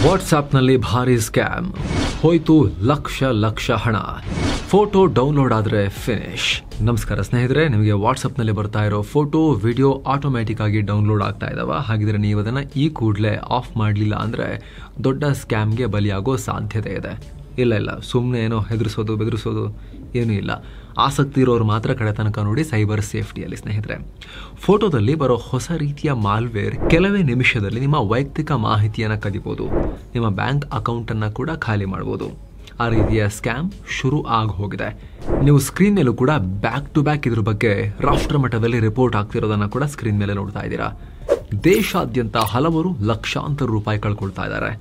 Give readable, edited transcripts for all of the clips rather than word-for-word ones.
ವಾಟ್ಸ್ಆ್ಯಪ್ನಲ್ಲಿ ಭಾರಿ ಸ್ಕ್ಯಾಮ್, ಹೋಯ್ತು ಲಕ್ಷ ಹಣ, ಫೋಟೋ ಡೌನ್ಲೋಡ್ ಆದರೆ ಫಿನಿಶ್. ನಮಸ್ಕಾರ ಸ್ನೇಹಿತರೆ, ನಿಮಗೆ ವಾಟ್ಸಪ್ನಲ್ಲಿ ಬರ್ತಾ ಇರೋ ಫೋಟೋ ವಿಡಿಯೋ ಆಟೋಮ್ಯಾಟಿಕ್ ಆಗಿ ಡೌನ್ಲೋಡ್ ಆಗ್ತಾ ಇದಾವ. ಹಾಗಿದ್ರೆ ನೀವು ಅದನ್ನು ಈ ಕೂಡಲೇ ಆಫ್ ಮಾಡಲಿಲ್ಲ ಅಂದರೆ ದೊಡ್ಡ ಸ್ಕ್ಯಾಮ್ಗೆ ಬಲಿಯಾಗೋ ಸಾಧ್ಯತೆ ಇದೆ. ಇಲ್ಲ ಸುಮ್ಮನೆ ಏನೋ ಹೆದರಿಸೋದು ಬೆದರಿಸೋದು ಏನೂ ಇಲ್ಲ. ಆಸಕ್ತಿ ಇರೋರು ಮಾತ್ರ ಕಡೆ ತನಕ ನೋಡಿ ಸೈಬರ್ ಸೇಫ್ಟಿಯಲ್ಲಿ. ಸ್ನೇಹಿತರೆ, ಫೋಟೋದಲ್ಲಿ ಬರೋ ಹೊಸ ರೀತಿಯ ಮಾಲ್ವೇರ್ ಕೆಲವೇ ನಿಮಿಷದಲ್ಲಿ ನಿಮ್ಮ ವೈಯಕ್ತಿಕ ಮಾಹಿತಿಯನ್ನು ಕದಿಬೋದು, ನಿಮ್ಮ ಬ್ಯಾಂಕ್ ಅಕೌಂಟನ್ನು ಕೂಡ ಖಾಲಿ ಮಾಡ್ಬೋದು. ಆ ರೀತಿಯ ಸ್ಕ್ಯಾಮ್ ಶುರು ಆಗಿ ಹೋಗಿದೆ. ನೀವು ಸ್ಕ್ರೀನ್ ಮೇಲೂ ಕೂಡ ಬ್ಯಾಕ್ ಟು ಬ್ಯಾಕ್ ಇದ್ರ ಬಗ್ಗೆ ರಾಷ್ಟ್ರ ಮಟ್ಟದಲ್ಲಿ ರಿಪೋರ್ಟ್ ಆಗ್ತಿರೋದನ್ನ ಕೂಡ ಸ್ಕ್ರೀನ್ ಮೇಲೆ ನೋಡ್ತಾ ಇದ್ದೀರಾ. ದೇಶಾದ್ಯಂತ ಹಲವರು ಲಕ್ಷಾಂತರ ರೂಪಾಯಿ ಕಳ್ಕೊಳ್ತಾ ಇದ್ದಾರೆ.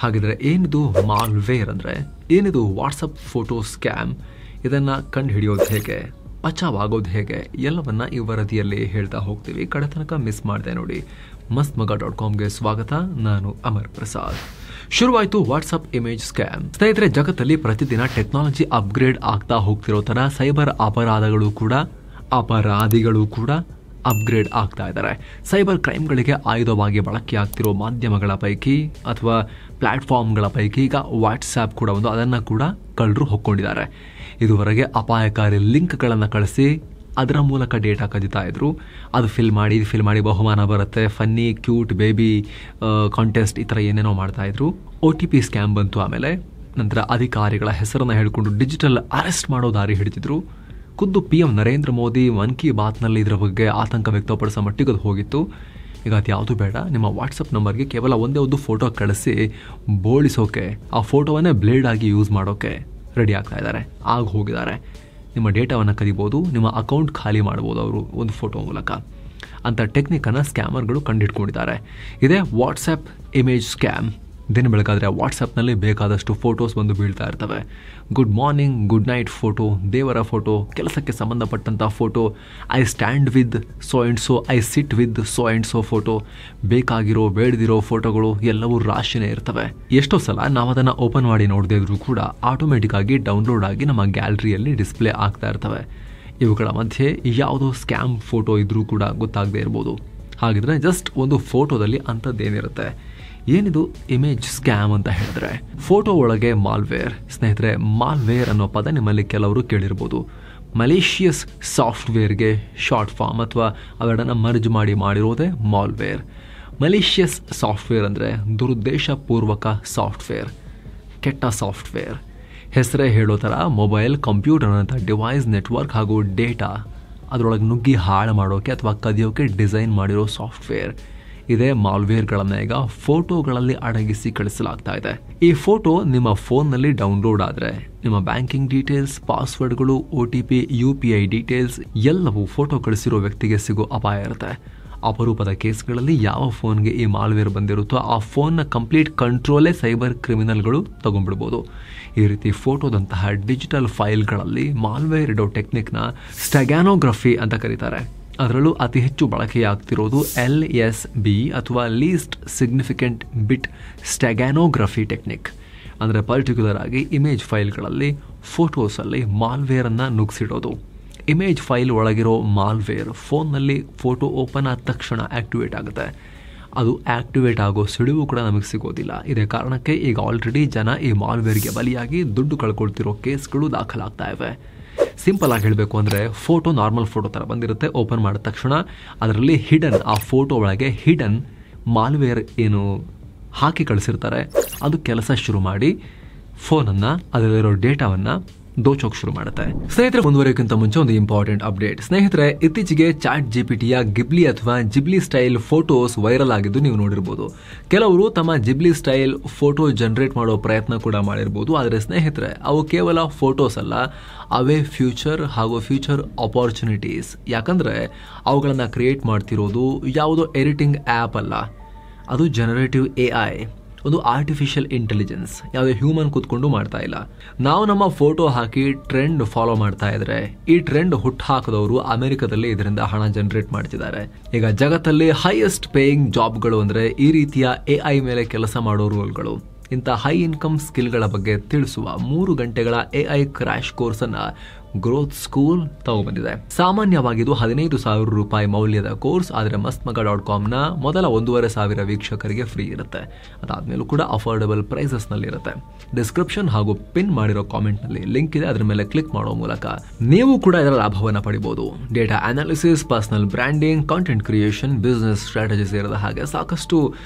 ಹಾಗಿದ್ರೆ ಏನಿದು ಮಾಲ್ವೇರ್ ಅಂದರೆ, ಏನಿದು ವಾಟ್ಸಪ್ ಫೋಟೋ ಸ್ಕ್ಯಾಮ್, ಇದನ್ನು ಕಂಡು ಹಿಡಿಯೋದು ಹೇಗೆ, ಬಚಾವಾಗೋದು ಹೇಗೆ, ಎಲ್ಲವನ್ನ ಈ ವರದಿಯಲ್ಲಿ ಹೇಳ್ತಾ ಹೋಗ್ತೀವಿ. ಕಡೆ ತನಕ ಮಿಸ್ ಮಾಡಿದೆ ನೋಡಿ. mastmaga.comಗೆ ಸ್ವಾಗತ. ನಾನು ಅಮರ್ ಪ್ರಸಾದ್. ಶುರುವಾಯಿತು ವಾಟ್ಸಪ್ ಇಮೇಜ್ ಸ್ಕ್ಯಾಮ್. ಸ್ನೇಹಿತರೆ, ಜಗತ್ತಲ್ಲಿ ಪ್ರತಿದಿನ ಟೆಕ್ನಾಲಜಿ ಅಪ್ಗ್ರೇಡ್ ಆಗ್ತಾ ಹೋಗ್ತಿರೋ ತರ ಸೈಬರ್ ಅಪರಾಧಿಗಳು ಕೂಡ ಅಪ್ಗ್ರೇಡ್ ಆಗ್ತಾ ಇದ್ದಾರೆ. ಸೈಬರ್ ಕ್ರೈಮ್ಗಳಿಗೆ ಆಯುಧವಾಗಿ ಬಳಕೆಯಾಗ್ತಿರೋ ಮಾಧ್ಯಮಗಳ ಪೈಕಿ ಅಥವಾ ಪ್ಲಾಟ್ಫಾರ್ಮ್ಗಳ ಪೈಕಿ ಈಗ ವಾಟ್ಸ್ಆ್ಯಪ್ ಕೂಡ ಒಂದು. ಅದನ್ನು ಕೂಡ ಕಳ್ಳರು ಹೊಕ್ಕೊಂಡಿದ್ದಾರೆ. ಇದುವರೆಗೆ ಅಪಾಯಕಾರಿ ಲಿಂಕ್ಗಳನ್ನು ಕಳಿಸಿ ಅದರ ಮೂಲಕ ಡೇಟಾ ಕದೀತಾ ಇದ್ರು. ಅದು ಫಿಲ್ ಮಾಡಿ ಬಹುಮಾನ ಬರುತ್ತೆ, ಫನ್ನಿ ಕ್ಯೂಟ್ ಬೇಬಿ ಕಾಂಟೆಸ್ಟ್, ಈ ಥರ ಏನೇನೋ ಮಾಡ್ತಾ ಇದ್ರು. OTP ಸ್ಕ್ಯಾಮ್ ಬಂತು. ಆಮೇಲೆ ನಂತರ ಅಧಿಕಾರಿಗಳ ಹೆಸರನ್ನು ಹೇಳಿಕೊಂಡು ಡಿಜಿಟಲ್ ಅರೆಸ್ಟ್ ಮಾಡೋ ದಾರಿ ಹಿಡಿದಿದ್ರು. ಖುದ್ದು PM ನರೇಂದ್ರ ಮೋದಿ ಮನ್ ಕಿ ಬಾತ್ನಲ್ಲಿ ಇದರ ಬಗ್ಗೆ ಆತಂಕ ವ್ಯಕ್ತಪಡಿಸೋ ಮಟ್ಟಿಗೆ ಅದು ಹೋಗಿತ್ತು. ಈಗ ಅದು ಯಾವುದು ಬೇಡ, ನಿಮ್ಮ ವಾಟ್ಸಪ್ ನಂಬರ್ಗೆ ಕೇವಲ ಒಂದೇ ಒಂದು ಫೋಟೋ ಕಳಿಸಿ ಬೋಳಿಸೋಕೆ, ಆ ಫೋಟೋವನ್ನೇ ಬ್ಲೇಡ್ ಆಗಿ ಯೂಸ್ ಮಾಡೋಕೆ ರೆಡಿ ಆಗ್ತಾ ಇದ್ದಾರೆ, ಹೋಗಿದ್ದಾರೆ. ನಿಮ್ಮ ಡೇಟಾವನ್ನು ಕದಿಬೋದು, ನಿಮ್ಮ ಅಕೌಂಟ್ ಖಾಲಿ ಮಾಡ್ಬೋದು ಅವರು ಒಂದು ಫೋಟೋ ಮೂಲಕ. ಅಂಥ ಟೆಕ್ನಿಕನ್ನು ಸ್ಕ್ಯಾಮರ್ಗಳು ಕಂಡುಹಿಡ್ಕೊಂಡಿದ್ದಾರೆ. ಇದೇ ವಾಟ್ಸಪ್ ಇಮೇಜ್ ಸ್ಕ್ಯಾಮ್. ದಿನ ಬೆಳಗಾದರೆ ವಾಟ್ಸಪ್ನಲ್ಲಿ ಬೇಕಾದಷ್ಟು ಫೋಟೋಸ್ ಬಂದು ಬೀಳ್ತಾ ಇರ್ತವೆ. Good morning, good night photo, ದೇವರ ಫೋಟೋ, ಕೆಲಸಕ್ಕೆ ಸಂಬಂಧಪಟ್ಟಂಥ photo, I stand with so and so, I sit with so and so photo, ಬೇಕಾಗಿರೋ ಬೇಡದಿರೋ ಫೋಟೋಗಳು ಎಲ್ಲವೂ ರಾಶಿನೇ ಇರ್ತವೆ. ಎಷ್ಟೋ ಸಲ ನಾವು ಅದನ್ನು ಓಪನ್ ಮಾಡಿ ನೋಡದೇ ಇದ್ರೂ ಕೂಡ ಆಟೋಮೆಟಿಕ್ ಆಗಿ ಡೌನ್ಲೋಡ್ ಆಗಿ ನಮ್ಮ ಗ್ಯಾಲರಿಯಲ್ಲಿ ಡಿಸ್ಪ್ಲೇ ಆಗ್ತಾ ಇರ್ತವೆ. ಇವುಗಳ ಮಧ್ಯೆ ಯಾವುದೋ ಸ್ಕ್ಯಾಮ್ ಫೋಟೋ ಇದ್ರೂ ಕೂಡ ಗೊತ್ತಾಗದೇ ಇರ್ಬೋದು. ಹಾಗಿದ್ರೆ ಜಸ್ಟ್ ಒಂದು ಫೋಟೋದಲ್ಲಿ ಅಂಥದ್ದೇನಿರುತ್ತೆ. ಏನಿದು ಇಮೇಜ್ ಸ್ಕ್ಯಾಮ್ ಅಂತ ಹೇಳಿದ್ರೆ, ಫೋಟೋ ಒಳಗೆ ಮಾಲ್ವೇರ್. ಸ್ನೇಹಿತರೆ, ಮಾಲ್ವೇರ್ ಅನ್ನೋ ಪದ ನಿಮ್ಮಲ್ಲಿ ಕೆಲವರು ಕೇಳಿರ್ಬೋದು. ಮಲೇಷಿಯಸ್ ಸಾಫ್ಟ್ವೇರ್ಗೆ ಶಾರ್ಟ್ ಫಾರ್ಮ್ ಅಥವಾ ಅವೆರಡನ್ನು ಮರ್ಜ್ ಮಾಡಿರೋದೇ ಮಾಲ್ವೇರ್. ಮಲೇಷಿಯಸ್ ಸಾಫ್ಟ್ವೇರ್ ಅಂದರೆ ದುರುದ್ದೇಶಪೂರ್ವಕ ಸಾಫ್ಟ್ವೇರ್, ಕೆಟ್ಟ ಸಾಫ್ಟ್ವೇರ್. ಹೆಸರೇ ಹೇಳೋ ಥರ ಮೊಬೈಲ್, ಕಂಪ್ಯೂಟರ್ ಅಂತ ಡಿವೈಸ್, ನೆಟ್ವರ್ಕ್ ಹಾಗೂ ಡೇಟಾ ಅದರೊಳಗೆ ನುಗ್ಗಿ ಹಾಳು ಮಾಡೋಕೆ ಅಥವಾ ಕದಿಯೋಕೆ ಡಿಸೈನ್ ಮಾಡಿರೋ ಸಾಫ್ಟ್ವೇರ್. ಇದೇ ಮಾಲ್ವೇರ್ಗಳನ್ನು ಈಗ ಫೋಟೋಗಳಲ್ಲಿ ಅಡಗಿಸಿ ಕಳಿಸಲಾಗ್ತಾ ಇದೆ. ಈ ಫೋಟೋ ನಿಮ್ಮ ಫೋನ್ನಲ್ಲಿ ಡೌನ್ಲೋಡ್ ಆದರೆ ನಿಮ್ಮ ಬ್ಯಾಂಕಿಂಗ್ ಡೀಟೇಲ್ಸ್, ಪಾಸ್ವರ್ಡ್ಗಳು, OTP, UPI ಡೀಟೇಲ್ಸ್ ಎಲ್ಲವೂ ಫೋಟೋ ಕಳಿಸಿರೋ ವ್ಯಕ್ತಿಗೆ ಸಿಗೋ ಅಪಾಯ ಇರುತ್ತೆ. ಅಪರೂಪದ ಕೇಸ್ಗಳಲ್ಲಿ ಯಾವ ಫೋನ್ಗೆ ಈ ಮಾಲ್ವೇರ್ ಬಂದಿರುತ್ತೋ ಆ ಫೋನ್ನ ಕಂಪ್ಲೀಟ್ ಕಂಟ್ರೋಲೇ ಸೈಬರ್ ಕ್ರಿಮಿನಲ್ಗಳು ತಗೊಂಡ್ಬಿಡ್ಬೋದು. ಈ ರೀತಿ ಫೋಟೋದಂತಹ ಡಿಜಿಟಲ್ ಫೈಲ್ಗಳಲ್ಲಿ ಮಾಲ್ವೇರ್ ಇಡೋ ಟೆಕ್ನಿಕ್ನ ಸ್ಟೆಗಾನೋಗ್ರಫಿ ಅಂತ ಕರೀತಾರೆ. ಅದರಲ್ಲೂ ಅತಿ ಹೆಚ್ಚು ಬಳಕೆಯಾಗ್ತಿರೋದು LSB ಅಥವಾ ಲೀಸ್ಟ್ ಸಿಗ್ನಿಫಿಕೆಂಟ್ ಬಿಟ್ ಸ್ಟೆಗಾನೋಗ್ರಫಿ ಟೆಕ್ನಿಕ್. ಅಂದರೆ ಪರ್ಟಿಕ್ಯುಲರ್ ಆಗಿ ಇಮೇಜ್ ಫೈಲ್ಗಳಲ್ಲಿ ಫೋಟೋಸಲ್ಲಿ ಮಾಲ್ವೇರನ್ನು ನುಗ್ಸಿಡೋದು. ಇಮೇಜ್ ಫೈಲ್ ಒಳಗಿರೋ ಮಾಲ್ವೇರ್ ಫೋನ್ನಲ್ಲಿ ಫೋಟೋ ಓಪನ್ ಆದ ತಕ್ಷಣ ಆ್ಯಕ್ಟಿವೇಟ್ ಆಗುತ್ತೆ. ಅದು ಆ್ಯಕ್ಟಿವೇಟ್ ಆಗೋ ಸುಳಿವು ಕೂಡ ನಮಗೆ ಸಿಗೋದಿಲ್ಲ. ಇದೇ ಕಾರಣಕ್ಕೆ ಈಗ ಆಲ್ರೆಡಿ ಜನ ಈ ಮಾಲ್ವೇರ್ಗೆ ಬಲಿಯಾಗಿ ದುಡ್ಡು ಕಳ್ಕೊಳ್ತಿರೋ ಕೇಸ್ಗಳು ದಾಖಲಾಗ್ತಾ ಇವೆ. ಸಿಂಪಲ್ ಆಗಿ ಹೇಳಬೇಕು ಅಂದರೆ, ಫೋಟೋ ನಾರ್ಮಲ್ ಫೋಟೋ ಥರ ಬಂದಿರುತ್ತೆ. ಓಪನ್ ಮಾಡಿದ ತಕ್ಷಣ ಅದರಲ್ಲಿ ಹಿಡನ್, ಆ ಫೋಟೋ ಒಳಗೆ ಹಿಡನ್ ಮಾಲ್ವೇರ್ ಏನು ಹಾಕಿ ಕಳಿಸಿರ್ತಾರೆ, ಅದು ಕೆಲಸ ಶುರು ಮಾಡಿ ಫೋನನ್ನು, ಅದರಲ್ಲಿರೋ ಡೇಟಾವನ್ನು ದೋಚೋಕೆ ಶುರು ಮಾಡುತ್ತೆ. ಸ್ನೇಹಿತರೆ, ಮುಂದುವರಿಯೋಕ್ಕಿಂತ ಮುಂಚೆ ಒಂದು ಇಂಪಾರ್ಟೆಂಟ್ ಅಪ್ಡೇಟ್. ಸ್ನೇಹಿತರೆ, ಇತ್ತೀಚೆಗೆ ChatGPTಯ ಗಿಬ್ಲಿ ಅಥವಾ ಜಿಬ್ಲಿ ಸ್ಟೈಲ್ ಫೋಟೋಸ್ ವೈರಲ್ ಆಗಿದ್ದು ನೀವು ನೋಡಿರ್ಬೋದು. ಕೆಲವರು ತಮ್ಮ ಜಿಬ್ಲಿ ಸ್ಟೈಲ್ ಫೋಟೋ ಜನರೇಟ್ ಮಾಡೋ ಪ್ರಯತ್ನ ಕೂಡ ಮಾಡಿರ್ಬೋದು. ಆದರೆ ಸ್ನೇಹಿತರೆ, ಅವು ಕೇವಲ ಫೋಟೋಸ್ ಅಲ್ಲ, ಅವೇ ಫ್ಯೂಚರ್ ಹಾಗೂ ಫ್ಯೂಚರ್ ಆಪರ್ಚುನಿಟೀಸ್. ಯಾಕಂದರೆ ಅವುಗಳನ್ನು ಕ್ರಿಯೇಟ್ ಮಾಡ್ತಿರೋದು ಯಾವುದೋ ಎಡಿಟಿಂಗ್ ಆ್ಯಪ್ ಅಲ್ಲ, ಅದು ಜನರೇಟಿವ್ AI, ಒಂದು ಆರ್ಟಿಫಿಷಿಯಲ್ ಇಂಟೆಲಿಜೆನ್ಸ್. ಯಾವುದೇ ಹ್ಯೂಮನ್ ಕೂತ್ಕೊಂಡು ಮಾಡ್ತಾ ಇಲ್ಲ. ನಾವು ನಮ್ಮ ಫೋಟೋ ಹಾಕಿ ಟ್ರೆಂಡ್ ಫಾಲೋ ಮಾಡ್ತಾ ಇದ್ರೆ ಈ ಟ್ರೆಂಡ್ ಹುಟ್ಟು ಹಾಕಿದವರು ಅಮೆರಿಕದಲ್ಲಿ ಇದರಿಂದ ಹಣ ಜನರೇಟ್ ಮಾಡ್ತಿದ್ದಾರೆ. ಈಗ ಜಗತ್ತಲ್ಲಿ ಹೈಯೆಸ್ಟ್ ಪೇಯಿಂಗ್ ಜಾಬ್ಗಳು ಅಂದರೆ ಈ ರೀತಿಯ AI ಮೇಲೆ ಕೆಲಸ ಮಾಡೋ ರೋಲ್ಗಳು. ಇಂಥ ಹೈ ಇನ್ಕಮ್ ಸ್ಕಿಲ್ಗಳ ಬಗ್ಗೆ ತಿಳಿಸುವ 3 ಗಂಟೆಗಳ AI ಕ್ರ್ಯಾಶ್ ಕೋರ್ಸನ್ನು ಗ್ರೋತ್ ಸ್ಕೂಲ್ ತಗೊಬಂದಿದೆ. ಸಾಮಾನ್ಯವಾಗಿ ಇದು 15,000 ರೂಪಾಯಿ ಮೌಲ್ಯದ ಕೋರ್ಸ್. ಆದರೆ mastmag.com ನ ಮೊದಲ 1,500 ವೀಕ್ಷಕರಿಗೆ ಫ್ರೀ ಇರುತ್ತೆ. ಅದಾದ್ಮೇಲೂ ಕೂಡ ಅಫೋರ್ಡಬಲ್ ಪ್ರೈಸಸ್ ನಲ್ಲಿ ಇರುತ್ತೆ. ಡಿಸ್ಕ್ರಿಪ್ಷನ್ ಹಾಗೂ ಪಿನ್ ಮಾಡಿರೋ ಕಾಮೆಂಟ್ ನಲ್ಲಿ ಲಿಂಕ್ ಇದೆ, ಅದರ ಮೇಲೆ ಕ್ಲಿಕ್ ಮಾಡೋ ಮೂಲಕ ನೀವು ಕೂಡ ಇದರ ಲಾಭವನ್ನು ಪಡಿಬಹುದು. Data analysis, personal branding, content creation, business strategy ಸೇರಿದ ಹಾಗೆ ಸಾಕಷ್ಟು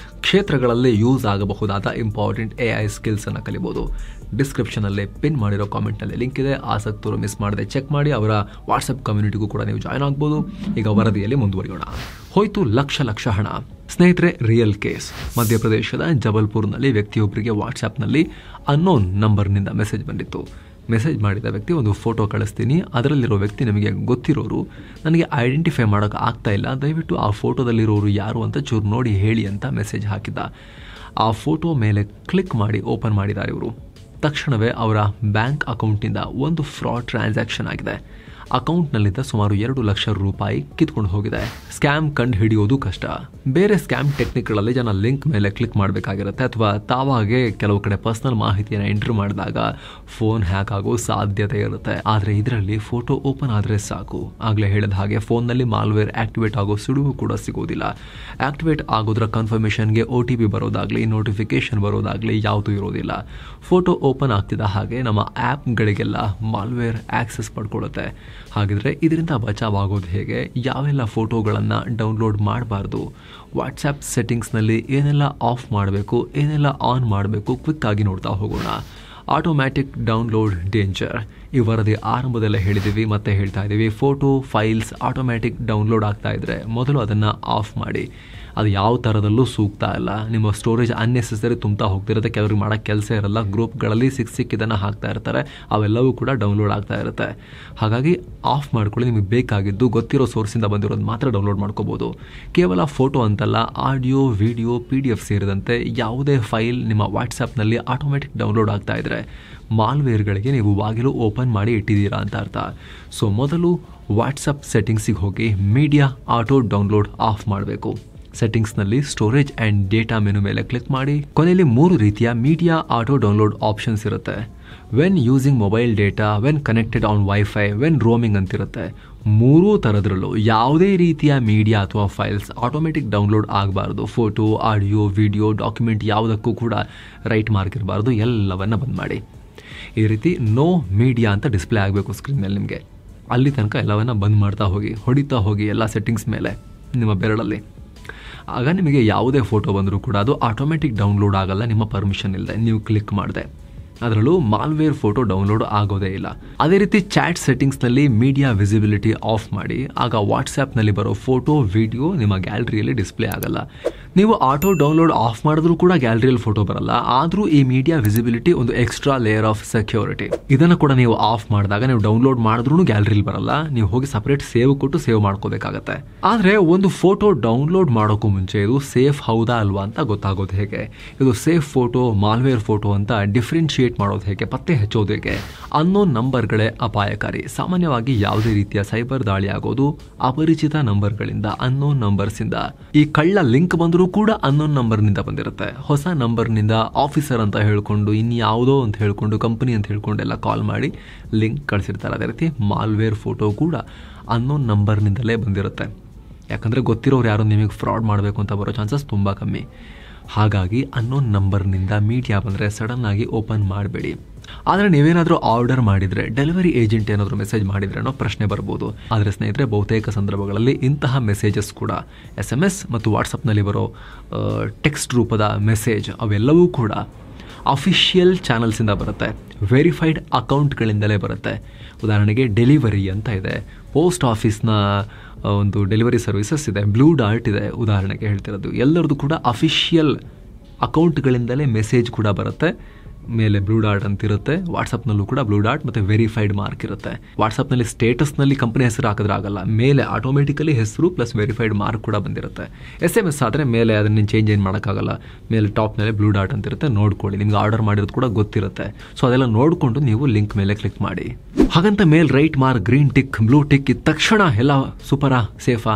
ಕ್ಷೇತ್ರಗಳಲ್ಲಿ ಯೂಸ್ ಆಗಬಹುದಾದ ಇಂಪಾರ್ಟೆಂಟ್ AI ಸ್ಕಿಲ್ಸ್ ಅನ್ನು ಕಲಿಬಹುದು. ಡಿಸ್ಕ್ರಿಪ್ಷನ್ ಅಲ್ಲಿ ಪಿನ್ ಮಾಡಿರೋ ಕಾಮೆಂಟ್ ನಲ್ಲಿ ಲಿಂಕ್ ಇದೆ. ಆಸಕ್ತರು ಮಿಸ್ ಮಾಡದೆ ಚೆಕ್ ಮಾಡಿ. ಅವರ ವಾಟ್ಸ್ಆಪ್ ಕಮ್ಯುನಿಟಿಗೂ ಕೂಡ ನೀವು ಜಾಯ್ನ್ ಆಗಬಹುದು. ಈಗ ವರದಿಯಲ್ಲಿ ಮುಂದುವರಿಯೋಣ. ಹೋಯ್ತು ಲಕ್ಷ ಹಣ. ಸ್ನೇಹಿತರೆ, ರಿಯಲ್ ಕೇಸ್. ಮಧ್ಯಪ್ರದೇಶದ ಜಬಲ್ಪುರ್ನಲ್ಲಿ ವ್ಯಕ್ತಿಯೊಬ್ಬರಿಗೆ ವಾಟ್ಸ್ಆ್ಯಪ್ನಲ್ಲಿ ಅನ್ನೋನ್ ನಂಬರ್ನಿಂದ ಮೆಸೇಜ್ ಬಂದಿತ್ತು. ಮೆಸೇಜ್ ಮಾಡಿದ ವ್ಯಕ್ತಿ ಒಂದು ಫೋಟೋ ಕಳಿಸ್ತೀನಿ, ಅದರಲ್ಲಿರೋ ವ್ಯಕ್ತಿ ನಮಗೆ ಗೊತ್ತಿರೋರು, ನನಗೆ ಐಡೆಂಟಿಫೈ ಮಾಡೋಕೆ ಆಗ್ತಾ ಇಲ್ಲ, ದಯವಿಟ್ಟು ಆ ಫೋಟೋದಲ್ಲಿರೋರು ಯಾರು ಅಂತ ಚೂರು ನೋಡಿ ಹೇಳಿ ಅಂತ ಮೆಸೇಜ್ ಹಾಕಿದ್ದ. ಆ ಫೋಟೋ ಮೇಲೆ ಕ್ಲಿಕ್ ಮಾಡಿ ಓಪನ್ ಮಾಡಿದ್ದಾರೆ ಇವರು. ತಕ್ಷಣವೇ ಅವರ ಬ್ಯಾಂಕ್ ಅಕೌಂಟ್ನಿಂದ ಒಂದು ಫ್ರಾಡ್ ಟ್ರಾನ್ಸಾಕ್ಷನ್ ಆಗಿದೆ. ಅಕೌಂಟ್ನಲ್ಲಿದ್ದ ಸುಮಾರು 2 ಲಕ್ಷ ರೂಪಾಯಿ ಕಿತ್ಕೊಂಡು ಹೋಗಿದೆ. ಸ್ಕ್ಯಾಮ್ ಕಂಡು ಹಿಡಿಯೋದು ಕಷ್ಟ. ಬೇರೆ ಸ್ಕ್ಯಾಮ್ ಟೆಕ್ನಿಕ್ಗಳಲ್ಲಿ ಜನ ಲಿಂಕ್ ಮೇಲೆ ಕ್ಲಿಕ್ ಮಾಡಬೇಕಾಗಿರುತ್ತೆ, ಅಥವಾ ತಾವಾಗೆ ಕೆಲವು ಕಡೆ ಪರ್ಸನಲ್ ಮಾಹಿತಿಯನ್ನು ಎಂಟ್ರಿ ಮಾಡಿದಾಗ ಫೋನ್ ಹ್ಯಾಕ್ ಆಗೋ ಸಾಧ್ಯತೆ ಇರುತ್ತೆ. ಆದರೆ ಇದರಲ್ಲಿ ಫೋಟೋ ಓಪನ್ ಆದರೆ ಸಾಕು, ಆಗಲೇ ಹೇಳಿದ ಹಾಗೆ ಫೋನ್ನಲ್ಲಿ ಮಾಲ್ವೇರ್ ಆಕ್ಟಿವೇಟ್ ಆಗೋ ಸುಳಿವು ಕೂಡ ಸಿಗೋದಿಲ್ಲ. ಆಕ್ಟಿವೇಟ್ ಆಗೋದ್ರ ಕನ್ಫರ್ಮೇಷನ್ಗೆ OTP ಬರೋದಾಗ್ಲಿ, ನೋಟಿಫಿಕೇಶನ್ ಬರೋದಾಗ್ಲಿ ಯಾವುದೂ ಇರೋದಿಲ್ಲ. ಫೋಟೋ ಓಪನ್ ಆಗ್ತಿದ್ದ ಹಾಗೆ ನಮ್ಮ ಆ್ಯಪ್ಗಳಿಗೆಲ್ಲ ಮಾಲ್ವೇರ್ ಆಕ್ಸೆಸ್ ಪಡ್ಕೊಳ್ಳುತ್ತೆ. ಹಾಗಿದ್ರೆ ಇದರಿಂದ ಬಚಾವ್ ಆಗೋದು ಹೇಗೆ? ಯಾವೆಲ್ಲ ಫೋಟೋಗಳನ್ನು ಡೌನ್ಲೋಡ್ ಮಾಡಬಾರ್ದು? ವಾಟ್ಸ್ಆ್ಯಪ್ ಸೆಟ್ಟಿಂಗ್ಸ್ನಲ್ಲಿ ಏನೆಲ್ಲ ಆಫ್ ಮಾಡಬೇಕು, ಏನೆಲ್ಲ ಆನ್ ಮಾಡಬೇಕು, ಕ್ವಿಕ್ ಆಗಿ ನೋಡ್ತಾ ಹೋಗೋಣ. Automatic download danger. ಈ ವರದಿ ಆರಂಭದಲ್ಲೇ ಹೇಳಿದ್ದೀವಿ, ಮತ್ತೆ ಹೇಳ್ತಾ ಇದ್ದೀವಿ. ಫೋಟೋ ಫೈಲ್ಸ್ ಆಟೋಮ್ಯಾಟಿಕ್ ಡೌನ್ಲೋಡ್ ಆಗ್ತಾ ಇದ್ರೆ ಮೊದಲು ಅದನ್ನು ಆಫ್ ಮಾಡಿ. ಅದು ಯಾವ ಥರದಲ್ಲೂ ಸೂಕ್ತ ಅಲ್ಲ. ನಿಮ್ಮ ಸ್ಟೋರೇಜ್ ಅನ್ನೆಸೆಸರಿ ತುಂಬ್ತಾ ಹೋಗ್ತಿರುತ್ತೆ. ಕೆಲವ್ರಿಗೆ ಮಾಡೋಕ್ಕೆ ಕೆಲಸ ಇರಲ್ಲ, ಗ್ರೂಪ್ಗಳಲ್ಲಿ ಸಿಕ್ಕಿದ್ದನ್ನು ಹಾಕ್ತಾ ಇರ್ತಾರೆ, ಅವೆಲ್ಲವೂ ಕೂಡ ಡೌನ್ಲೋಡ್ ಆಗ್ತಾ ಇರುತ್ತೆ. ಹಾಗಾಗಿ ಆಫ್ ಮಾಡ್ಕೊಳ್ಳಿ. ನಿಮಗೆ ಬೇಕಾಗಿದ್ದು ಗೊತ್ತಿರೋ ಸೋರ್ಸಿಂದ ಬಂದಿರೋದು ಮಾತ್ರ ಡೌನ್ಲೋಡ್ ಮಾಡ್ಕೋಬೋದು. ಕೇವಲ ಫೋಟೋ ಅಂತಲ್ಲ, ಆಡಿಯೋ, ವಿಡಿಯೋ, PDF ಸೇರಿದಂತೆ ಯಾವುದೇ ಫೈಲ್ ನಿಮ್ಮ ವಾಟ್ಸ್ಆ್ಯಪ್ನಲ್ಲಿ ಆಟೋಮ್ಯಾಟಿಕ್ ಡೌನ್ಲೋಡ್ ಆಗ್ತಾ ಇದ್ರೆ ಮಾಲ್ವೇರ್ಗಳಿಗೆ ನೀವು ಬಾಗಿಲು ಓಪನ್ ಮಾಡಿ ಇಟ್ಟಿದ್ದೀರಾ ಅಂತ ಅರ್ಥ. ಸೊ ಮೊದಲು ವಾಟ್ಸಪ್ ಸೆಟ್ಟಿಂಗ್ಸಿಗೆ ಹೋಗಿ ಮೀಡಿಯಾ ಆಟೋ ಡೌನ್ಲೋಡ್ ಆಫ್ ಮಾಡಬೇಕು. ಸೆಟ್ಟಿಂಗ್ಸ್ನಲ್ಲಿ ಸ್ಟೋರೇಜ್ ಆ್ಯಂಡ್ ಡೇಟಾ ಮೆನು ಮೇಲೆ ಕ್ಲಿಕ್ ಮಾಡಿ. ಕೊನೆಯಲ್ಲಿ 3 ರೀತಿಯ ಮೀಡಿಯಾ ಆಟೋ ಡೌನ್ಲೋಡ್ ಆಪ್ಷನ್ಸ್ ಇರುತ್ತೆ. When using mobile data, when connected on wifi, when roaming ಅಂತಿರುತ್ತೆ. 3 ಥರದ್ರಲ್ಲೂ ಯಾವುದೇ ರೀತಿಯ ಮೀಡಿಯಾ ಅಥವಾ ಫೈಲ್ಸ್ ಆಟೋಮೆಟಿಕ್ ಡೌನ್ಲೋಡ್ ಆಗಬಾರ್ದು. ಫೋಟೋ, ಆಡಿಯೋ, ವಿಡಿಯೋ, ಡಾಕ್ಯುಮೆಂಟ್ ಯಾವುದಕ್ಕೂ ಕೂಡ ರೈಟ್ ಮಾರ್ಕ್ ಇರಬಾರ್ದು. ಎಲ್ಲವನ್ನ ಬಂದ್ ಮಾಡಿ. ಈ ರೀತಿ ನೋ ಮೀಡಿಯಾ ಅಂತ ಡಿಸ್ಪ್ಲೇ ಆಗಬೇಕು ಸ್ಕ್ರೀನ್ ಮೇಲೆ ನಿಮಗೆ. ಅಲ್ಲಿ ತನಕ ಎಲ್ಲವನ್ನ ಬಂದ್ ಮಾಡ್ತಾ ಹೋಗಿ, ಹೊಡಿತಾ ಹೋಗಿ ಎಲ್ಲ ಸೆಟ್ಟಿಂಗ್ಸ್ ಮೇಲೆ ನಿಮ್ಮ ಬೆರಳಲ್ಲಿ. ಆಗ ನಿಮಗೆ ಯಾವುದೇ ಫೋಟೋ ಬಂದರೂ ಕೂಡ ಅದು ಆಟೋಮೆಟಿಕ್ ಡೌನ್ಲೋಡ್ ಆಗಲ್ಲ ನಿಮ್ಮ ಪರ್ಮಿಷನ್ ಇಲ್ಲದೆ, ನೀವು ಕ್ಲಿಕ್ ಮಾಡಿದೆ. ಅದರಲ್ಲೂ ಮಾಲ್ವೇರ್ ಫೋಟೋ ಡೌನ್ಲೋಡ್ ಆಗೋದೇ ಇಲ್ಲ. ಅದೇ ರೀತಿ ಚಾಟ್ ಸೆಟ್ಟಿಂಗ್ಸ್ನಲ್ಲಿ ಮೀಡಿಯಾ ವಿಸಿಬಿಲಿಟಿ ಆಫ್ ಮಾಡಿ. ಆಗ ವಾಟ್ಸ್ಆ್ಯಪ್ನಲ್ಲಿ ಬರೋ ಫೋಟೋ, ವಿಡಿಯೋ ನಿಮ್ಮ ಗ್ಯಾಲರಿಯಲ್ಲಿ ಡಿಸ್ಪ್ಲೇ ಆಗಲ್ಲ. ನೀವು ಆಟೋ ಡೌನ್ಲೋಡ್ ಆಫ್ ಮಾಡಿದ್ರೂ ಕೂಡ ಗ್ಯಾಲರಿಯಲ್ಲಿ ಫೋಟೋ ಬರಲ್ಲ. ಆದರೂ ಈ ಮೀಡಿಯಾ ವಿಸಿಬಿಲಿಟಿ ಒಂದು ಎಕ್ಸ್ಟ್ರಾ ಲೇಯರ್ ಆಫ್ ಸೆಕ್ಯೂರಿಟಿ. ಇದನ್ನು ಕೂಡ ನೀವು ಆಫ್ ಮಾಡಿದಾಗ ನೀವು ಡೌನ್ಲೋಡ್ ಮಾಡಿದ್ರೂ ಗ್ಯಾಲರಿಯಲ್ಲಿ ಬರಲ್ಲ. ನೀವು ಹೋಗಿ ಸಪರೇಟ್ ಸೇವ್ ಕೊಟ್ಟು ಸೇವ್ ಮಾಡ್ಕೋಬೇಕಾಗತ್ತೆ. ಆದರೆ ಒಂದು ಫೋಟೋ ಡೌನ್ಲೋಡ್ ಮಾಡೋಕ್ಕೂ ಮುಂಚೆ ಇದು ಸೇಫ್ ಹೌದಾ ಅಲ್ವಾ ಅಂತ ಗೊತ್ತಾಗೋದು ಹೇಗೆ? ಇದು ಸೇಫ್ ಫೋಟೋ, ಮಾಲ್ವೇರ್ ಫೋಟೋ ಅಂತ ಡಿಫ್ರೆನ್ಶಿಯೇಟ್ ಮಾಡೋದು ಹೇಗೆ? ಪತ್ತೆ ಹಚ್ಚೋದು ಹೇಗೆ? ಅನ್ನೋನ್ ನಂಬರ್ಗಳೇ ಅಪಾಯಕಾರಿ. ಸಾಮಾನ್ಯವಾಗಿ ಯಾವುದೇ ರೀತಿಯ ಸೈಬರ್ ದಾಳಿ ಆಗೋದು ಅಪರಿಚಿತ ನಂಬರ್ಗಳಿಂದ, ಅನ್ನೋನ್ ನಂಬರ್ಸಿಂದ. ಈ ಕಳ್ಳ ಲಿಂಕ್ ಬಂದರೂ ಕೂಡ ಅನ್ನೋನ್ ನಂಬರ್ನಿಂದ ಬಂದಿರುತ್ತೆ. ಹೊಸ ನಂಬರ್ನಿಂದ ಆಫೀಸರ್ ಅಂತ ಹೇಳ್ಕೊಂಡು, ಇನ್ಯಾವುದೋ ಅಂತ ಹೇಳ್ಕೊಂಡು, ಕಂಪನಿ ಅಂತ ಹೇಳ್ಕೊಂಡೆಲ್ಲ ಕಾಲ್ ಮಾಡಿ ಲಿಂಕ್ ಕಳಿಸಿರ್ತಾರೆ. ಅದೇ ರೀತಿ ಮಾಲ್ವೇರ್ ಫೋಟೋ ಕೂಡ ಅನ್ನೋನ್ ನಂಬರ್ನಿಂದಲೇ ಬಂದಿರುತ್ತೆ. ಯಾಕಂದರೆ ಗೊತ್ತಿರೋರು ಯಾರು ನಿಮಗೆ ಫ್ರಾಡ್ ಮಾಡಬೇಕು ಅಂತ ಬರೋ ಚಾನ್ಸಸ್ ತುಂಬ ಕಮ್ಮಿ. ಹಾಗಾಗಿ ಅನ್ನೋನ್ ನಂಬರ್ನಿಂದ ಮೀಡಿಯಾ ಬಂದರೆ ಸಡನ್ನಾಗಿ ಓಪನ್ ಮಾಡಬೇಡಿ. ಆದರೆ ನೀವೇನಾದರೂ ಆರ್ಡರ್ ಮಾಡಿದರೆ, ಡೆಲಿವರಿ ಏಜೆಂಟ್ ಏನಾದರೂ ಮೆಸೇಜ್ ಮಾಡಿದ್ರೆ ಅನ್ನೋ ಪ್ರಶ್ನೆ ಬರ್ಬೋದು. ಆದರೆ ಸ್ನೇಹಿತರೆ, ಬಹುತೇಕ ಸಂದರ್ಭಗಳಲ್ಲಿ ಇಂತಹ ಮೆಸೇಜಸ್ ಕೂಡ SMS ಮತ್ತು ವಾಟ್ಸಪ್ನಲ್ಲಿ ಬರೋ ಟೆಕ್ಸ್ಟ್ ರೂಪದ ಮೆಸೇಜ್ ಅವೆಲ್ಲವೂ ಕೂಡ ಅಫಿಷಿಯಲ್ ಚಾನಲ್ಸಿಂದ ಬರುತ್ತೆ, ವೆರಿಫೈಡ್ ಅಕೌಂಟ್ಗಳಿಂದಲೇ ಬರುತ್ತೆ. ಉದಾಹರಣೆಗೆ ಡೆಲಿವರಿ ಅಂತ ಇದೆ, ಪೋಸ್ಟ್ ಆಫೀಸ್ನ ಒಂದು ಡೆಲಿವರಿ ಸರ್ವಿಸಸ್ ಇದೆ, ಬ್ಲೂ ಡಾರ್ಟ್ ಇದೆ, ಉದಾಹರಣೆಗೆ ಹೇಳ್ತಿರೋದು. ಎಲ್ಲರದ್ದು ಕೂಡ ಅಫಿಷಿಯಲ್ ಅಕೌಂಟ್ಗಳಿಂದಲೇ ಮೆಸೇಜ್ ಕೂಡ ಬರುತ್ತೆ. ಮೇಲೆ ಬ್ಲೂ ಡಾಟ್ ಅಂತಿರುತ್ತೆ. ವಾಟ್ಸಪ್ನಲ್ಲೂ ಕೂಡ ಬ್ಲೂ ಡಾಟ್ ಮತ್ತು ವೆರಿಫೈಡ್ ಮಾರ್ಕ್ ಇರುತ್ತೆ. ವಾಟ್ಸಪ್ನಲ್ಲಿ ಸ್ಟೇಟಸ್ನಲ್ಲಿ ಕಂಪನಿ ಹೆಸರು ಹಾಕಿದ್ರೆ ಆಗಲ್ಲ, ಮೇಲೆ ಆಟೋಮೆಟಿಕಲಿ ಹೆಸರು ಪ್ಲಸ್ ವೆರಿಫೈಡ್ ಮಾರ್ಕ್ ಕೂಡ ಬಂದಿರುತ್ತೆ. SMS ಆದರೆ ಮೇಲೆ ಅದನ್ನ ಚೇಂಜ್ ಏನು ಮಾಡೋಕ್ಕಾಗಲ್ಲ. ಮೇಲೆ ಟಾಪ್ನಲ್ಲಿ ಬ್ಲೂ ಡಾಟ್ ಅಂತಿರುತ್ತೆ, ನೋಡ್ಕೊಳ್ಳಿ. ನಿಮ್ಗೆ ಆರ್ಡರ್ ಮಾಡಿರೋದು ಕೂಡ ಗೊತ್ತಿರುತ್ತೆ. ಸೊ ಅದೆಲ್ಲ ನೋಡಿಕೊಂಡು ನೀವು ಲಿಂಕ್ ಮೇಲೆ ಕ್ಲಿಕ್ ಮಾಡಿ. ಹಾಗಂತ ಮೇಲೆ right mark, green tick, blue tick ಇದ್ದ ತಕ್ಷಣ ಎಲ್ಲ ಸೂಪರಾ, ಸೇಫಾ?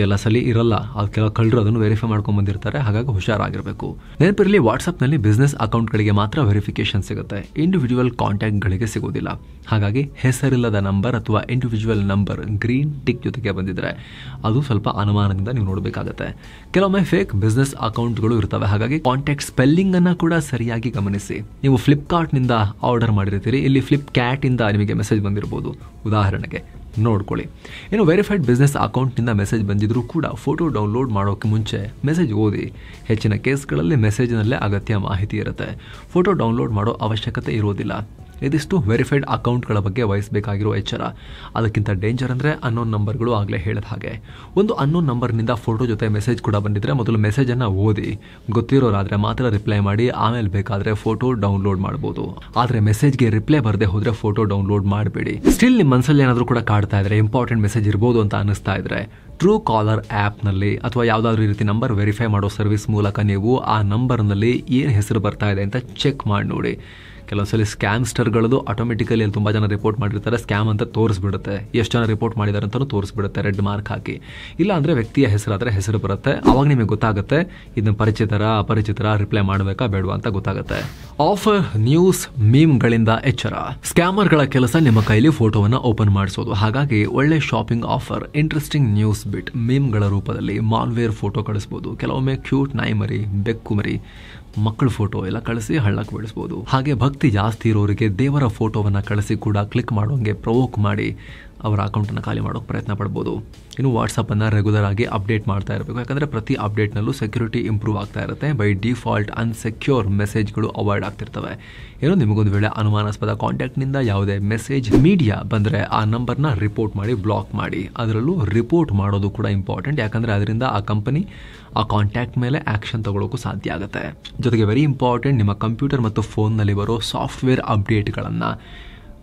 ಎಲ್ಲ ಸಲ ಇರಲ್ಲ, ಅದು ಕೆಲವು ಕಳ್ಳರು ಅದನ್ನು ವೆರಿಫೈ ಮಾಡ್ಕೊಂಡು ಬಂದಿರ್ತಾರೆ. ಹಾಗಾಗಿ ಹುಷಾರಾಗಿರಬೇಕು. ನೆನಪಿರಲಿ, ವಾಟ್ಸಪ್ನಲ್ಲಿ ಬಿಸ್ನೆಸ್ ಅಕೌಂಟ್ಗಳಿಗೆ ಮಾತ್ರ ವೆರಿಫಿಕೇಶನ್ ಸಿಗುತ್ತೆ, ಇಂಡಿವಿಜುವಲ್ ಕಾಂಟ್ಯಾಕ್ಟ್ಗಳಿಗೆ ಸಿಗೋದಿಲ್ಲ. ಹಾಗಾಗಿ ಹೆಸರಿಲ್ಲದ ನಂಬರ್ ಅಥವಾ ಇಂಡಿವಿಜುವಲ್ ನಂಬರ್ ಗ್ರೀನ್ ಟಿಕ್ ಜೊತೆಗೆ ಬಂದಿದ್ರೆ ಅದು ಸ್ವಲ್ಪ ಅನುಮಾನದಿಂದ ನೀವು ನೋಡಬೇಕಾಗತ್ತೆ. ಕೆಲವೊಮ್ಮೆ ಫೇಕ್ ಬಿಸ್ನೆಸ್ ಅಕೌಂಟ್ಗಳು ಇರ್ತವೆ. ಹಾಗಾಗಿ ಕಾಂಟ್ಯಾಕ್ಟ್ ಸ್ಪೆಲ್ಲಿಂಗ್ ಅನ್ನ ಕೂಡ ಸರಿಯಾಗಿ ಗಮನಿಸಿ. ನೀವು ಫ್ಲಿಪ್ಕಾರ್ಟ್ನಿಂದ ಆರ್ಡರ್ ಮಾಡಿರ್ತೀರಿ, ಇಲ್ಲಿ ಫ್ಲಿಪ್ ಕ್ಯಾಟ್ ಇಂದ ನಿಮಗೆ ಮೆಸೇಜ್ ಬಂದಿರಬಹುದು, ಉದಾಹರಣೆಗೆ ನೋಡ್ಕೊಳ್ಳಿ. ಇನ್ನು ವೆರಿಫೈಡ್ ಬಿಸ್ನೆಸ್ ಅಕೌಂಟ್ನಿಂದ ಮೆಸೇಜ್ ಬಂದಿದ್ರೂ ಕೂಡ ಫೋಟೋ ಡೌನ್ಲೋಡ್ ಮಾಡೋಕ್ಕೆ ಮುಂಚೆ ಮೆಸೇಜ್ ಓದಿ. ಹೆಚ್ಚಿನ ಕೇಸ್ಗಳಲ್ಲಿ ಮೆಸೇಜ್ನಲ್ಲೇ ಅಗತ್ಯ ಮಾಹಿತಿ ಇರುತ್ತೆ, ಫೋಟೋ ಡೌನ್ಲೋಡ್ ಮಾಡೋ ಅವಶ್ಯಕತೆ ಇರೋದಿಲ್ಲ. ಇದಿಷ್ಟು ವೆರಿಫೈಡ್ ಅಕೌಂಟ್ಗಳ ಬಗ್ಗೆ ವಹಿಸಬೇಕಾಗಿರೋ ಎಚ್ಚರ. ಅದಕ್ಕಿಂತ ಡೇಂಜರ್ ಅಂದರೆ ಅನ್ನೋನ್ ನಂಬರ್ಗಳು ಆಗಲೇ ಹೇಳಿದ ಹಾಗೆ. ಒಂದು ಅನ್ನೋನ್ ನಂಬರ್ನಿಂದ ಫೋಟೋ ಜೊತೆ ಮೆಸೇಜ್ ಕೂಡ ಬಂದಿದ್ರೆ ಮೊದಲು ಮೆಸೇಜನ್ನು ಓದಿ, ಗೊತ್ತಿರೋರಾದರೆ ಮಾತ್ರ ರಿಪ್ಲೈ ಮಾಡಿ, ಆಮೇಲೆ ಬೇಕಾದರೆ ಫೋಟೋ ಡೌನ್ಲೋಡ್ ಮಾಡ್ಬೋದು. ಆದರೆ ಮೆಸೇಜ್ಗೆ ರಿಪ್ಲೈ ಬರದೆ ಹೋದರೆ ಫೋಟೋ ಡೌನ್ಲೋಡ್ ಮಾಡಬೇಡಿ. ಸ್ಟಿಲ್ ನಿಮ್ಮ ಮನಸ್ಸಲ್ಲಿ ಏನಾದರೂ ಕೂಡ ಕಾಡ್ತಾ ಇದ್ರೆ, ಇಂಪಾರ್ಟೆಂಟ್ ಮೆಸೇಜ್ ಇರ್ಬೋದು ಅಂತ ಅನ್ನಿಸ್ತಾ ಇದ್ರೆ, ಟ್ರೂ ಕಾಲರ್ ಆ್ಯಪ್ನಲ್ಲಿ ಅಥವಾ ಯಾವುದಾದ್ರೂ ರೀತಿ ನಂಬರ್ ವೆರಿಫೈ ಮಾಡೋ ಸರ್ವಿಸ್ ಮೂಲಕ ನೀವು ಆ ನಂಬರ್ನಲ್ಲಿ ಏನು ಹೆಸರು ಬರ್ತಾ ಇದೆ ಅಂತ ಚೆಕ್ ಮಾಡಿ ನೋಡಿ. ಕೆಲವೊಂದ್ಸಲಿ ಸ್ಕ್ಯಾಮ್ಸ್ಟರ್ಗಳದು ಆಟೋಮೆಟಿಕಲಿ ಅಲ್ಲಿ ತುಂಬ ಜನ ರಿಪೋರ್ಟ್ ಮಾಡಿರ್ತಾರೆ, ಸ್ಕ್ಯಾಮ್ ಅಂತ ತೋರಿಸ್ಬಿಡುತ್ತೆ. ಎಷ್ಟು ಜನ ರಿಪೋರ್ಟ್ ಮಾಡಿದ್ದಾರೆ ಅಂತಲೂ ತೋರಿಸ್ಬಿಡುತ್ತೆ ರೆಡ್ ಮಾರ್ಕ್ ಹಾಕಿ. ಇಲ್ಲ ಅಂದರೆ ವ್ಯಕ್ತಿಯ ಹೆಸರಾದರೆ ಹೆಸರು ಬರುತ್ತೆ. ಆವಾಗ ನಿಮಗೆ ಗೊತ್ತಾಗುತ್ತೆ ಇದನ್ನ ಅಪರಿಚಿತರ ರಿಪ್ಲೈ ಮಾಡಬೇಕಾ ಬೇಡವಾ ಅಂತ ಗೊತ್ತಾಗುತ್ತೆ. ಆಫರ್, ನ್ಯೂಸ್, ಮೀಮ್ಗಳಿಂದ ಎಚ್ಚರ. ಸ್ಕ್ಯಾಮರ್ಗಳ ಕೆಲಸ ನಿಮ್ಮ ಕೈಲಿ ಫೋಟೋವನ್ನು ಓಪನ್ ಮಾಡಿಸೋದು. ಹಾಗಾಗಿ ಒಳ್ಳೆ ಶಾಪಿಂಗ್ ಆಫರ್, ಇಂಟ್ರೆಸ್ಟಿಂಗ್ ನ್ಯೂಸ್ ಬಿಟ್, ಮೀಮ್ಗಳ ರೂಪದಲ್ಲಿ ಮಾಲ್ವೇರ್ ಫೋಟೋ ಕಳಿಸ್ಬೋದು. ಕೆಲವೊಮ್ಮೆ ಕ್ಯೂಟ್ ನಾಯಿ ಮರಿ, ಬೆಕ್ಕು ಮರಿ, ಮಕ್ಕಳ ಫೋಟೋ ಎಲ್ಲ ಕಳಿಸಿ ಹಳ್ಳಕ್ಕೆ ಬೆಳೆಸ್ಬೋದು. ಹಾಗೆ ಭಕ್ತಿ ಜಾಸ್ತಿ ಇರೋರಿಗೆ ದೇವರ ಫೋಟೋವನ್ನು ಕಳಿಸಿ ಕೂಡ ಕ್ಲಿಕ್ ಮಾಡೋಂಗೆ ಪ್ರವೋಕ್ ಮಾಡಿ ಅವರ ಅಕೌಂಟನ್ನು ಖಾಲಿ ಮಾಡೋಕ್ಕೆ ಪ್ರಯತ್ನ ಪಡ್ಬೋದು. ಇನ್ನು ವಾಟ್ಸಪ್ಪನ್ನು ರೆಗ್ಯುಲರ್ ಆಗಿ ಅಪ್ಡೇಟ್ ಮಾಡ್ತಾ ಇರಬೇಕು, ಯಾಕಂದರೆ ಪ್ರತಿ ಅಪ್ಡೇಟ್ನಲ್ಲೂ ಸೆಕ್ಯೂರಿಟಿ ಇಂಪ್ರೂವ್ ಆಗ್ತಾ ಇರುತ್ತೆ. ಬೈ ಡಿಫಾಲ್ಟ್ ಅನ್ಸೆಕ್ಯೂರ್ ಮೆಸೇಜ್ಗಳು ಅವಾಯ್ಡ್ ಆಗ್ತಿರ್ತವೆ. ಏನೋ ನಿಮಗೊಂದು ವೇಳೆ ಅನುಮಾನಾಸ್ಪದ ಕಾಂಟ್ಯಾಕ್ಟ್ನಿಂದ ಯಾವುದೇ ಮೆಸೇಜ್, ಮೀಡಿಯಾ ಬಂದರೆ ಆ ನಂಬರ್ನ ರಿಪೋರ್ಟ್ ಮಾಡಿ, ಬ್ಲಾಕ್ ಮಾಡಿ. ಅದರಲ್ಲೂ ರಿಪೋರ್ಟ್ ಮಾಡೋದು ಕೂಡ ಇಂಪಾರ್ಟೆಂಟ್, ಯಾಕಂದರೆ ಅದರಿಂದ ಆ ಕಂಪನಿ ಆ ಕಾಂಟ್ಯಾಕ್ಟ್ ಮೇಲೆ ಆ್ಯಕ್ಷನ್ ತಗೊಳ್ಳೋಕ್ಕೂ ಸಾಧ್ಯ ಆಗುತ್ತೆ. ಜೊತೆಗೆ ವೆರಿ ಇಂಪಾರ್ಟೆಂಟ್, ನಿಮ್ಮ ಕಂಪ್ಯೂಟರ್ ಮತ್ತು ಫೋನ್ನಲ್ಲಿ ಬರೋ ಸಾಫ್ಟ್ವೇರ್ ಅಪ್ಡೇಟ್ಗಳನ್ನು,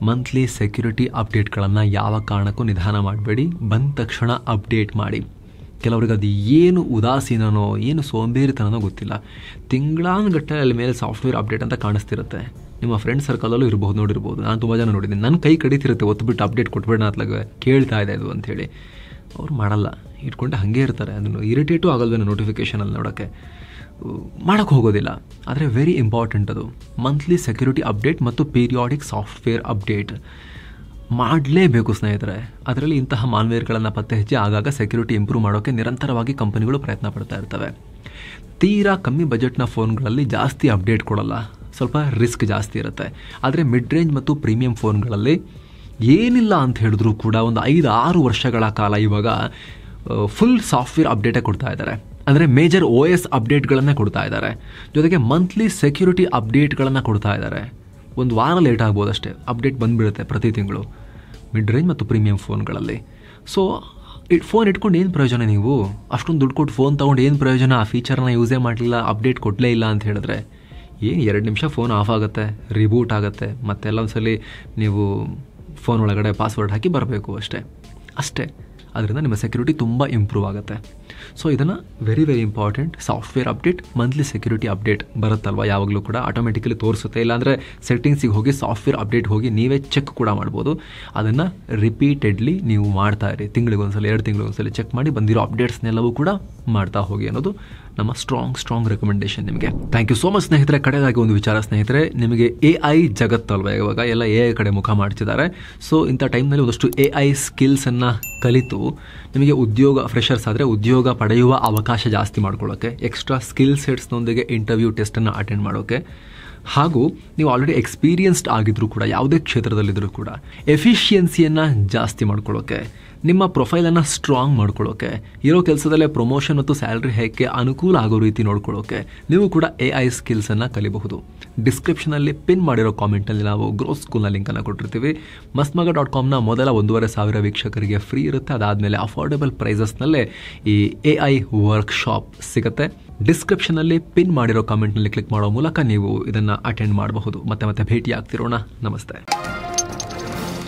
ಮಂತ್ಲಿ ಸೆಕ್ಯೂರಿಟಿ ಅಪ್ಡೇಟ್ಗಳನ್ನು ಯಾವ ಕಾರಣಕ್ಕೂ ನಿಧಾನ ಮಾಡಬೇಡಿ, ಬಂದ ತಕ್ಷಣ ಅಪ್ಡೇಟ್ ಮಾಡಿ. ಕೆಲವ್ರಿಗೆ ಅದು ಏನು ಉದಾಸೀನನೋ ಏನು ಸೋಂಬೇರಿತನೋ ಗೊತ್ತಿಲ್ಲ, ತಿಂಗಳಾನುಗಟ್ಟಲೆ ಅಲ್ಲಿ ಮೇಲೆ ಸಾಫ್ಟ್ವೇರ್ ಅಪ್ಡೇಟ್ ಅಂತ ಕಾಣಿಸ್ತಿರುತ್ತೆ. ನಿಮ್ಮ ಫ್ರೆಂಡ್ ಸರ್ಕಲಲ್ಲೂ ಇರ್ಬೋದು, ನೋಡಿರ್ಬೋದು. ನಾನು ತುಂಬ ಜನ ನೋಡಿದ್ದೀನಿ, ನನ್ನ ಕೈ ಕಡಿತಿರುತ್ತೆ, ಒತ್ತುಬಿಟ್ಟು ಅಪ್ಡೇಟ್ ಕೊಟ್ಬಿಡೋಣ ಅತ್ಲಾಗ ಕೇಳ್ತಾ ಇದೆ ಅದು ಅಂಥೇಳಿ. ಅವ್ರು ಮಾಡಲ್ಲ, ಇಟ್ಕೊಂಡು ಹಾಗೆ ಇರ್ತಾರೆ. ಅದನ್ನು ಇರಿಟೇಟು ಆಗಲ್ವೇನೋ ನೋಟಿಫಿಕೇಷನಲ್ಲಿ ನೋಡೋಕ್ಕೆ, ಮಾಡೋಕ್ಕೆ ಹೋಗೋದಿಲ್ಲ. ಆದರೆ ವೆರಿ ಇಂಪಾರ್ಟೆಂಟ್ ಅದು. ಮಂತ್ಲಿ ಸೆಕ್ಯೂರಿಟಿ ಅಪ್ಡೇಟ್ ಮತ್ತು ಪೀರಿಯಾಡಿಕ್ ಸಾಫ್ಟ್ವೇರ್ ಅಪ್ಡೇಟ್ ಮಾಡಲೇಬೇಕು ಸ್ನೇಹಿತರೆ. ಅದರಲ್ಲಿ ಇಂತಹ ಮಾಲ್ವೇರ್ಗಳನ್ನು ಪತ್ತೆ ಹಚ್ಚಿ ಆಗಾಗ ಸೆಕ್ಯೂರಿಟಿ ಇಂಪ್ರೂವ್ ಮಾಡೋಕ್ಕೆ ನಿರಂತರವಾಗಿ ಕಂಪನಿಗಳು ಪ್ರಯತ್ನ ಪಡ್ತಾ ಇರ್ತವೆ. ತೀರಾ ಕಮ್ಮಿ ಬಜೆಟ್ನ ಫೋನ್ಗಳಲ್ಲಿ ಜಾಸ್ತಿ ಅಪ್ಡೇಟ್ ಕೊಡಲ್ಲ, ಸ್ವಲ್ಪ ರಿಸ್ಕ್ ಜಾಸ್ತಿ ಇರುತ್ತೆ. ಆದರೆ ಮಿಡ್ ರೇಂಜ್ ಮತ್ತು ಪ್ರೀಮಿಯಂ ಫೋನ್ಗಳಲ್ಲಿ ಏನಿಲ್ಲ ಅಂತ ಹೇಳಿದ್ರು ಕೂಡ ಒಂದು 5-6 ವರ್ಷಗಳ ಕಾಲ ಇವಾಗ ಫುಲ್ ಸಾಫ್ಟ್ವೇರ್ ಅಪ್ಡೇಟೇ ಕೊಡ್ತಾ ಇದ್ದಾರೆ. ಅಂದರೆ ಮೇಜರ್ OS ಅಪ್ಡೇಟ್ಗಳನ್ನೇ ಕೊಡ್ತಾ ಇದ್ದಾರೆ. ಜೊತೆಗೆ ಮಂತ್ಲಿ ಸೆಕ್ಯೂರಿಟಿ ಅಪ್ಡೇಟ್ಗಳನ್ನು ಕೊಡ್ತಾ ಇದ್ದಾರೆ. ಒಂದು ವಾರ ಲೇಟ್ ಆಗ್ಬೋದು ಅಷ್ಟೇ, ಅಪ್ಡೇಟ್ ಬಂದುಬಿಡುತ್ತೆ ಪ್ರತಿ ತಿಂಗಳು ಮಿಡ್ ರೇಂಜ್ ಮತ್ತು ಪ್ರೀಮಿಯಂ ಫೋನ್ಗಳಲ್ಲಿ. ಸೊ ಫೋನ್ ಇಟ್ಕೊಂಡು ಏನು ಪ್ರಯೋಜನ? ನೀವು ಅಷ್ಟೊಂದು ದುಡ್ಡು ಕೊಟ್ಟು ಫೋನ್ ತೊಗೊಂಡು ಏನು ಪ್ರಯೋಜನ? ಆ ಫೀಚರ್ನ ಯೂಸೇ ಮಾಡಲಿಲ್ಲ, ಅಪ್ಡೇಟ್ ಕೊಡಲೇ ಇಲ್ಲ ಅಂತ ಹೇಳಿದ್ರೆ ಏನು 2 ನಿಮಿಷ ಫೋನ್ ಆಫ್ ಆಗುತ್ತೆ, ರಿಬೂಟ್ ಆಗುತ್ತೆ, ಮತ್ತೆಲ್ಲ ಒಂದ್ಸಲಿ ನೀವು ಫೋನ್ ಒಳಗಡೆ ಪಾಸ್ವರ್ಡ್ ಹಾಕಿ ಬರಬೇಕು ಅಷ್ಟೇ. ಅದರಿಂದ ನಿಮ್ಮ ಸೆಕ್ಯೂರಿಟಿ ತುಂಬ ಇಂಪ್ರೂವ್ ಆಗುತ್ತೆ. ಸೊ ಇದನ್ನು very important. Software update, monthly security update ಬರುತ್ತಲ್ವ, ಯಾವಾಗಲೂ ಕೂಡ ಆಟೋಮೆಟಿಕಲಿ ತೋರಿಸುತ್ತೆ. ಇಲ್ಲಾಂದರೆ ಸೆಟ್ಟಿಂಗ್ಸಿಗೆ ಹೋಗಿ ಸಾಫ್ಟ್ವೇರ್ ಅಪ್ಡೇಟ್ ಹೋಗಿ ನೀವೇ ಚೆಕ್ ಕೂಡ ಮಾಡ್ಬೋದು. ಅದನ್ನು ರಿಪೀಟೆಡ್ಲಿ ನೀವು ಮಾಡ್ತಾ ಇರಿ, ತಿಂಗಳಿಗೊಂದ್ಸಲ 2 ತಿಂಗಳಿಗೊಂದ್ಸಲ ಚೆಕ್ ಮಾಡಿ ಬಂದಿರೋ ಅಪ್ಡೇಟ್ಸ್ನೆಲ್ಲವೂ ಕೂಡ ಮಾಡ್ತಾ ಹೋಗಿ ಅನ್ನೋದು ನಮ್ಮ ಸ್ಟ್ರಾಂಗ್ ರೆಕಮೆಂಡೇಶನ್ ನಿಮಗೆ. ಥ್ಯಾಂಕ್ ಯು ಸೋ ಮಚ್ ಸ್ನೇಹಿತರೆ. ಕಡೆದಾಗಿ ಒಂದು ವಿಚಾರ ಸ್ನೇಹಿತರೆ, ನಿಮಗೆ AI ಜಗತ್ತಲ್ವ, ಇವಾಗ ಎಲ್ಲ AI ಕಡೆ ಮುಖ ಮಾಡ್ತಿದ್ದಾರೆ. ಸೊ ಇಂಥ ಟೈಮ್ನಲ್ಲಿ ಒಂದಷ್ಟು AI ಸ್ಕಿಲ್ಸನ್ನು ಕಲಿತು ನಿಮಗೆ ಉದ್ಯೋಗ, ಫ್ರೆಷರ್ಸ್ ಆದರೆ ಉದ್ಯೋಗ ಪಡೆಯುವ ಅವಕಾಶ ಜಾಸ್ತಿ ಮಾಡ್ಕೊಳ್ಳೋಕ್ಕೆ, ಎಕ್ಸ್ಟ್ರಾ ಸ್ಕಿಲ್ ಸೆಟ್ಸ್ನೊಂದಿಗೆ ಇಂಟರ್ವ್ಯೂ ಟೆಸ್ಟನ್ನು ಅಟೆಂಡ್ ಮಾಡೋಕ್ಕೆ, ಹಾಗೂ ನೀವು ಆಲ್ರೆಡಿ ಎಕ್ಸ್ಪೀರಿಯನ್ಸ್ಡ್ ಆಗಿದ್ರೂ ಕೂಡ ಯಾವುದೇ ಕ್ಷೇತ್ರದಲ್ಲಿದ್ದರೂ ಕೂಡ ಎಫಿಷಿಯನ್ಸಿಯನ್ನು ಜಾಸ್ತಿ ಮಾಡ್ಕೊಳ್ಳೋಕ್ಕೆ, ನಿಮ್ಮ ಪ್ರೊಫೈಲನ್ನು ಸ್ಟ್ರಾಂಗ್ ಮಾಡ್ಕೊಳ್ಳೋಕ್ಕೆ, ಇರೋ ಕೆಲಸದಲ್ಲೇ ಪ್ರಮೋಷನ್ ಮತ್ತು ಸ್ಯಾಲರಿ ಹೈಕ್ಗೆ ಅನುಕೂಲ ಆಗೋ ರೀತಿ ನೋಡ್ಕೊಳ್ಳೋಕ್ಕೆ ನೀವು ಕೂಡ AI ಸ್ಕಿಲ್ಸನ್ನು ಕಲಿಬಹುದು. ಡಿಸ್ಕ್ರಿಪ್ಷನಲ್ಲಿ ಪಿನ್ ಮಾಡಿರೋ ಕಾಮೆಂಟ್ನಲ್ಲಿ ನಾವು ಗ್ರೋತ್ ಸ್ಕೂಲ್ನ ಲಿಂಕನ್ನು ಕೊಟ್ಟಿರ್ತೀವಿ. mastmaga.comನ ಮೊದಲ 1,500 ವೀಕ್ಷಕರಿಗೆ ಫ್ರೀ ಇರುತ್ತೆ. ಅದಾದಮೇಲೆ ಅಫೋರ್ಡೆಬಲ್ ಪ್ರೈಸಸ್ನಲ್ಲೇ ಈ AI ವರ್ಕ್ಶಾಪ್ ಸಿಗುತ್ತೆ. ಡಿಸ್ಕ್ರಿಪ್ಷನಲ್ಲಿ ಪಿನ್ ಮಾಡಿರೋ ಕಾಮೆಂಟ್ನಲ್ಲಿ ಕ್ಲಿಕ್ ಮಾಡೋ ಮೂಲಕ ನೀವು ಇದನ್ನು ಅಟೆಂಡ್ ಮಾಡಬಹುದು. ಮತ್ತೆ ಭೇಟಿ ಆಗ್ತಿರೋಣ. ನಮಸ್ತೆ.